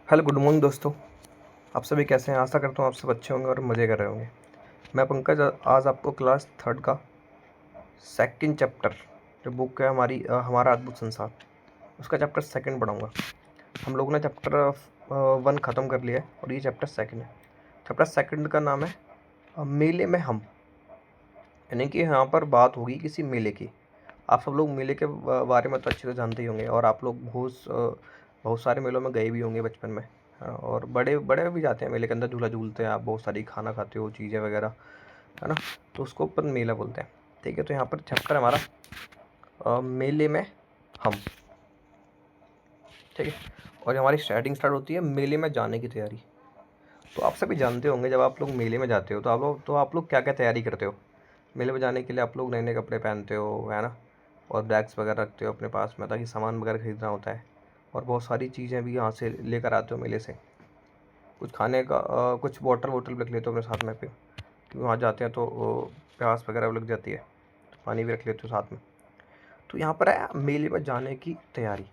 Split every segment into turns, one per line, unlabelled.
Hello, good morning दोस्तों। आप सभी कैसे हैं? आशा करता हूँ आप सब अच्छे होंगे और मज़े कर रहे होंगे। मैं पंकज आज आपको क्लास थर्ड का सेकंड चैप्टर, जो बुक है हमारा अद्भुत संसार, उसका चैप्टर सेकंड पढ़ाऊँगा। हम लोगों ने चैप्टर वन ख़त्म कर लिया है और ये चैप्टर सेकंड है। चैप्टर सेकंड का नाम है मेले में हम, यानी कि यहाँ पर बात होगी किसी मेले की। आप सब लोग मेले के बारे में तो अच्छे से जानते ही होंगे और आप लोग बहुत सारे मेलों में गए भी होंगे बचपन में। और बड़े बड़े भी जाते हैं मेले के अंदर, झूला झूलते हैं, आप बहुत सारी खाना खाते हो, चीज़ें वगैरह, है ना। तो उसको अपन मेला बोलते हैं। ठीक है, तो यहाँ पर चैप्टर हमारा मेले में हम। ठीक है, और हमारी स्टार्ट होती है मेले में जाने की तैयारी। तो आप सभी जानते होंगे जब आप लोग मेले में जाते हो तो आप लोग क्या क्या तैयारी करते हो। मेले में जाने के लिए आप लोग नए नए कपड़े पहनते हो, है ना, और बैग्स वगैरह रखते हो अपने पास में, ताकि सामान वगैरह खरीदना होता है। और बहुत सारी चीज़ें भी यहाँ से लेकर आते हो मेले से। कुछ खाने का कुछ वाटर बोतल भी रख लेते हो अपने साथ में पे, क्योंकि वहाँ जाते हैं तो प्यास वगैरह लग जाती है, तो पानी भी रख लेते हो साथ में। तो यहाँ पर है मेले में जाने की तैयारी।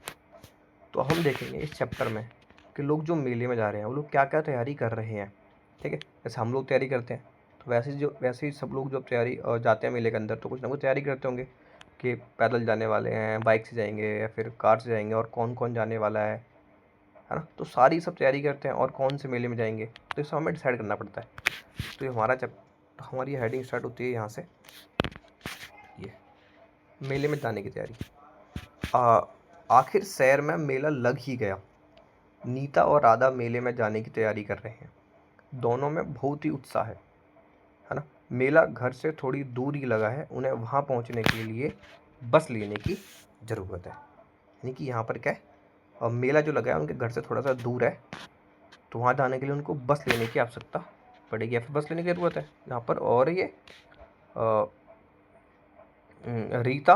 तो हम देखेंगे इस चैप्टर में कि लोग जो मेले में जा रहे हैं वो लोग क्या क्या तैयारी कर रहे हैं। ठीक है, जैसे हम लोग तैयारी करते हैं, तो वैसे ही सब लोग जो तैयारी जाते हैं मेले के अंदर, तो कुछ ना कुछ तैयारी करते होंगे कि पैदल जाने वाले हैं, बाइक से जाएंगे या फिर कार से जाएंगे, और कौन कौन जाने वाला है ना। तो सारी सब तैयारी करते हैं और कौन से मेले में जाएंगे, तो इस हमें डिसाइड करना पड़ता है। तो ये हमारी हेडिंग स्टार्ट होती है यहाँ से, ये मेले में जाने की तैयारी। आखिर शहर में मेला लग ही गया। नीता और राधा मेले में जाने की तैयारी कर रहे हैं। दोनों में बहुत ही उत्साह है ना। मेला घर से थोड़ी दूर ही लगा है, उन्हें वहाँ पहुँचने के लिए बस लेने की ज़रूरत है। यानी कि यहाँ पर क्या है, और मेला जो लगा है उनके घर से थोड़ा सा दूर है, तो वहाँ जाने के लिए उनको बस लेने की आवश्यकता पड़ेगी या फिर बस लेने की ज़रूरत है यहाँ पर। और ये रीता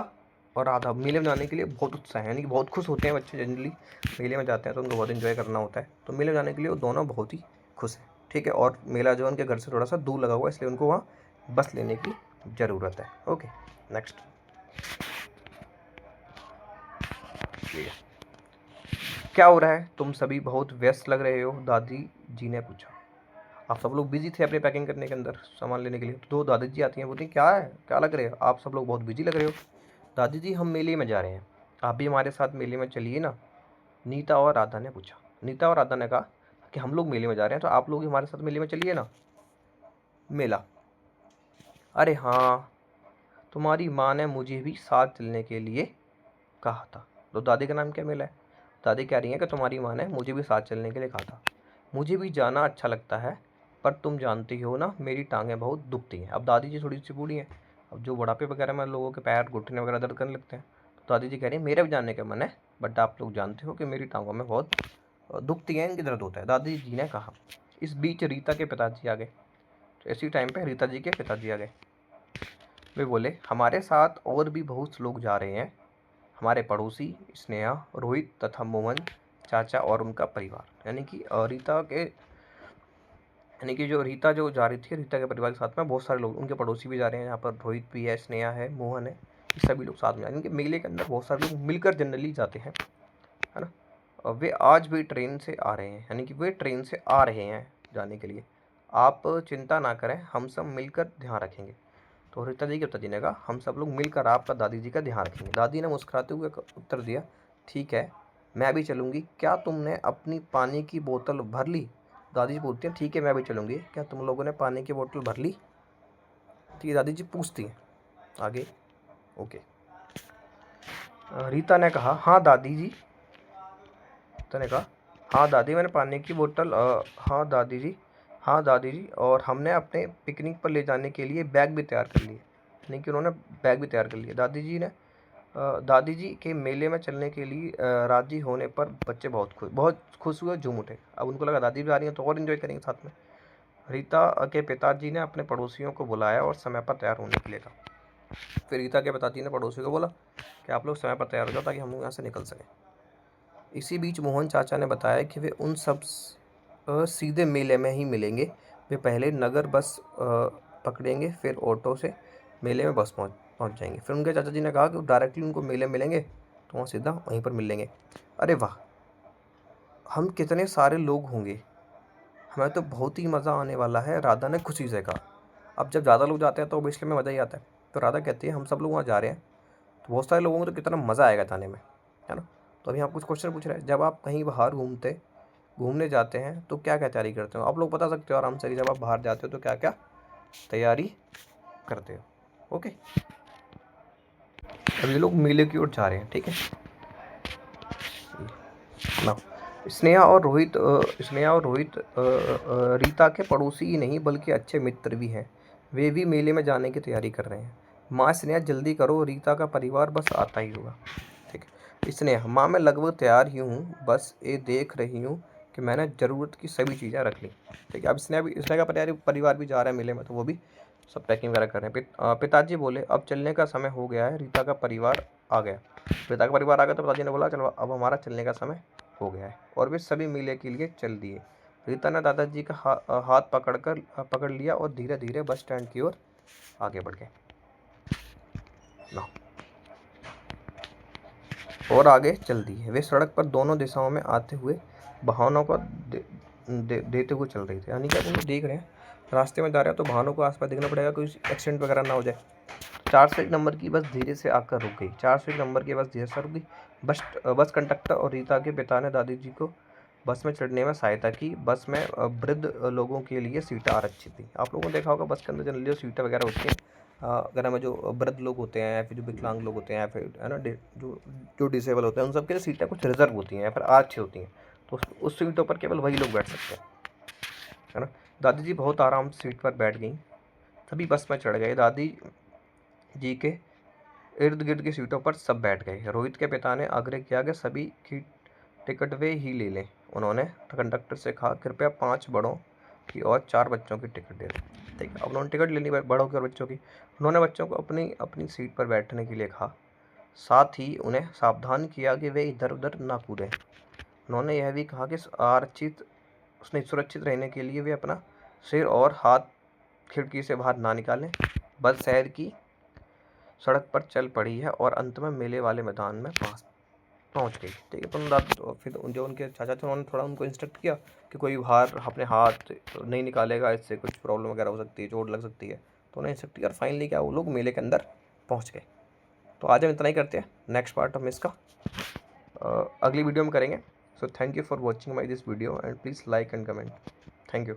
और राधा मेले में जाने के लिए बहुत उत्साह है, यानी कि बहुत खुश होते हैं बच्चे। जनरली मेले में जाते हैं तो उनको बहुत इन्जॉय करना होता है, तो मेले में जाने के लिए वो दोनों बहुत ही खुश हैं। ठीक है, और मेला जो है उनके घर से थोड़ा सा दूर लगा हुआ है, इसलिए उनको वहाँ बस लेने की ज़रूरत है। Okay, next. क्या हो रहा है? तुम सभी बहुत व्यस्त लग रहे हो, दादी जी ने पूछा। आप सब लोग बिजी थे अपनी पैकिंग करने के अंदर, सामान लेने के लिए। तो दो दादी जी आती हैं, बोलती हैं क्या है, क्या लग रहे हो, आप सब लोग बहुत बिजी लग रहे हो। दादी जी, हम मेले में जा रहे हैं, आप भी हमारे साथ मेले में चलिए ना, नीता और राधा ने पूछा। नीता और राधा ने कहा कि हम लोग मेले में जा रहे हैं, तो आप लोग भी हमारे साथ मेले में चलिए ना। मेला, अरे हाँ, तुम्हारी माँ ने मुझे भी साथ चलने के लिए कहा था। तो दादी का नाम क्या मेला है? दादी कह रही हैं कि तुम्हारी माँ ने मुझे भी साथ चलने के लिए कहा था। मुझे भी जाना अच्छा लगता है, पर तुम जानती हो ना मेरी टांगें बहुत दुखती हैं। अब दादी जी थोड़ी सी बूढ़ी हैं, अब जो बुढ़ापे वगैरह में लोगों के पैर घुटने वगैरह दर्द करने लगते हैं, तो दादी जी कह रही हैं मेरा भी जानने का मन है, बट आप लोग जानते हो कि मेरी टांगों में बहुत दुखती है, इनकी दर्द होता है, दादी जी ने कहा। इस बीच रीता के पिताजी आ गए। तो इसी टाइम पे रीता जी के पिताजी आ गए। वे बोले, हमारे साथ और भी बहुत लोग जा रहे हैं, हमारे पड़ोसी स्नेहा, रोहित तथा मोहन चाचा और उनका परिवार। यानी कि जो रीता जो जा रही थी, रीता के परिवार के साथ में बहुत सारे लोग, उनके पड़ोसी भी जा रहे हैं। यहाँ पर रोहित भी है, स्नेहा है, मोहन है, ये सभी लोग साथ में। यानी कि मेले के अंदर बहुत सारे लोग मिलकर जनरली जाते हैं, है ना। और वे आज भी ट्रेन से आ रहे हैं, यानी कि वे ट्रेन से आ रहे हैं जाने के लिए। आप चिंता ना करें, हम सब मिलकर ध्यान रखेंगे। तो रीता जी के पिताजी ने कहा, हम सब लोग मिलकर आपका दादी जी का ध्यान रखेंगे। दादी ने मुस्कुराते हुए उत्तर दिया, ठीक है, मैं भी चलूँगी। क्या तुमने अपनी पानी की बोतल भर ली? दादी जी पूछती हैं, ठीक है मैं भी चलूँगी, क्या तुम लोगों ने पानी की बोतल भर ली? ठीक है, दादी जी पूछती हैं आगे। ओके, रीता ने कहा, हाँ दादी जी। रीता ने कहा, हाँ दादी, मैंने पानी की बोतल हाँ दादी जी, हाँ दादी जी, और हमने अपने पिकनिक पर ले जाने के लिए बैग भी तैयार कर लिए। यानी कि उन्होंने बैग भी तैयार कर लिए। दादी जी के मेले में चलने के लिए राजी होने पर बच्चे बहुत खुश हुए, झूम उठे। अब उनको लगा दादी भी आ रही हैं तो और इन्जॉय करेंगे साथ में। रीता के पिताजी ने अपने पड़ोसियों को बुलाया और समय पर तैयार होने के लिए कहा। फिर रीता के पिताजी ने पड़ोसियों को बोला कि आप लोग समय पर तैयार हो जाओ, ताकि हम लोग यहाँ से निकल सकें। इसी बीच मोहन चाचा ने बताया कि वे उन सब सीधे मेले में ही मिलेंगे। वे पहले नगर बस पकड़ेंगे, फिर ऑटो से मेले में बस पहुंच जाएंगे। फिर उनके चाचा जी ने कहा कि डायरेक्टली उनको मेले मिलेंगे, तो वहाँ सीधा वहीं पर मिल लेंगे। अरे वाह, हम कितने सारे लोग होंगे, हमें तो बहुत ही मज़ा आने वाला है, राधा ने खुशी से कहा। अब जब ज़्यादा लोग जाते हैं तो ऑब्वियसली में मज़ा ही आता है। तो राधा कहती है हम सब लोग वहाँ जा रहे हैं, तो बहुत सारे लोगों को तो कितना मज़ा आएगा जाने में, है ना। तो अभी आप कुछ क्वेश्चन पूछ रहे हैं, जब आप कहीं बाहर घूमने जाते हैं तो क्या क्या तैयारी करते हो, आप लोग बता सकते हो आराम से कि जब आप बाहर जाते हो तो क्या क्या तैयारी करते हो। ओके, अब ये लोग मेले की ओर जा रहे हैं, ठीक है ना। स्नेहा और रोहित रीता के पड़ोसी ही नहीं बल्कि अच्छे मित्र भी हैं। वे भी मेले में जाने की तैयारी कर रहे हैं। माँ स्नेहा जल्दी करो, रीता का परिवार बस आता ही होगा। ठीक है स्नेहा, माँ मैं लगभग तैयार ही हूँ, बस ये देख रही हूँ कि मैंने ज़रूरत की सभी चीज़ें रख ली। ठीक है, अब स्नेहा का परिवार भी जा रहा है मेले में, तो वो भी सब पैकिंग वगैरह कर रहे हैं। पिताजी बोले अब चलने का समय हो गया है, रीता का परिवार आ गया। पिता का परिवार आ गया तो पिताजी ने बोला चलो अब हमारा चलने का समय हो गया है, और वे सभी मेले के लिए चल दिए। रीता ने दादाजी का हाथ पकड़ लिया और धीरे धीरे बस स्टैंड की ओर आगे बढ़ गए। और आगे चल दिए। वे सड़क पर दोनों दिशाओं में आते हुए वाहनों को देते हुए चल रही थे। यानी कि आप देख रहे हैं रास्ते में जा रहे हैं तो वाहनों को आसपास देखना पड़ेगा, कोई एक्सीडेंट वगैरह ना हो जाए। 401 नंबर की बस धीरे से आकर रुक गई। 401 नंबर की बस धीरे से रुक गई। बस कंडक्टर और रीता के पिता ने दादाजी को बस में चढ़ने में सहायता की। बस में वृद्ध लोगों के लिए सीटें आरक्षित थी। आप लोगों ने देखा होगा बस के अंदर जनरली जो सीटें वगैरह होती हैं, अगर हमें जो वृद्ध लोग होते हैं या फिर जो विकलांग लोग होते हैं या फिर है ना जो डिसेबल होते हैं, उन सब के लिए सीटें कुछ रिजर्व होती हैं या फिर आरक्षित होती हैं। तो उस सीटों पर केवल वही लोग बैठ सकते हैं, है ना। दादाजी बहुत आराम से सीट पर बैठ गई। सभी बस में चढ़ गए। दादी जी के इर्द गिर्द की सीटों पर सब बैठ गए। रोहित के पिता ने आग्रह किया कि सभी की टिकट वे ही ले लें। उन्होंने कंडक्टर से कहा कृपया 5 बड़ों की और 4 बच्चों की टिकट दे दें। ठीक है, अब उन्होंने टिकट लेनी बड़ों की और बच्चों की। उन्होंने बच्चों को अपनी अपनी सीट पर बैठने के लिए कहा, साथ ही उन्हें सावधान किया कि वे इधर उधर ना कूदें। उन्होंने यह भी कहा कि सुरक्षित रहने के लिए वे अपना सिर और हाथ खिड़की से बाहर ना निकालें। बस शहर की सड़क पर चल पड़ी है और अंत में मेले वाले मैदान में पहुंच गई। ठीक है, तो फिर जो उनके चाचा थे उन्होंने थोड़ा उनको इंस्ट्रक्ट किया कि कोई बाहर अपने हाथ नहीं निकालेगा, इससे कुछ प्रॉब्लम वगैरह हो सकती है, चोट लग सकती है। तो उन्हें इंस्ट्रक्ट किया और फाइनली क्या वो लोग मेले के अंदर पहुँच गए। तो आज हम इतना ही करते हैं, नेक्स्ट पार्ट हम इसका अगली वीडियो में करेंगे। So thank you for watching my this video and please like and comment. Thank you.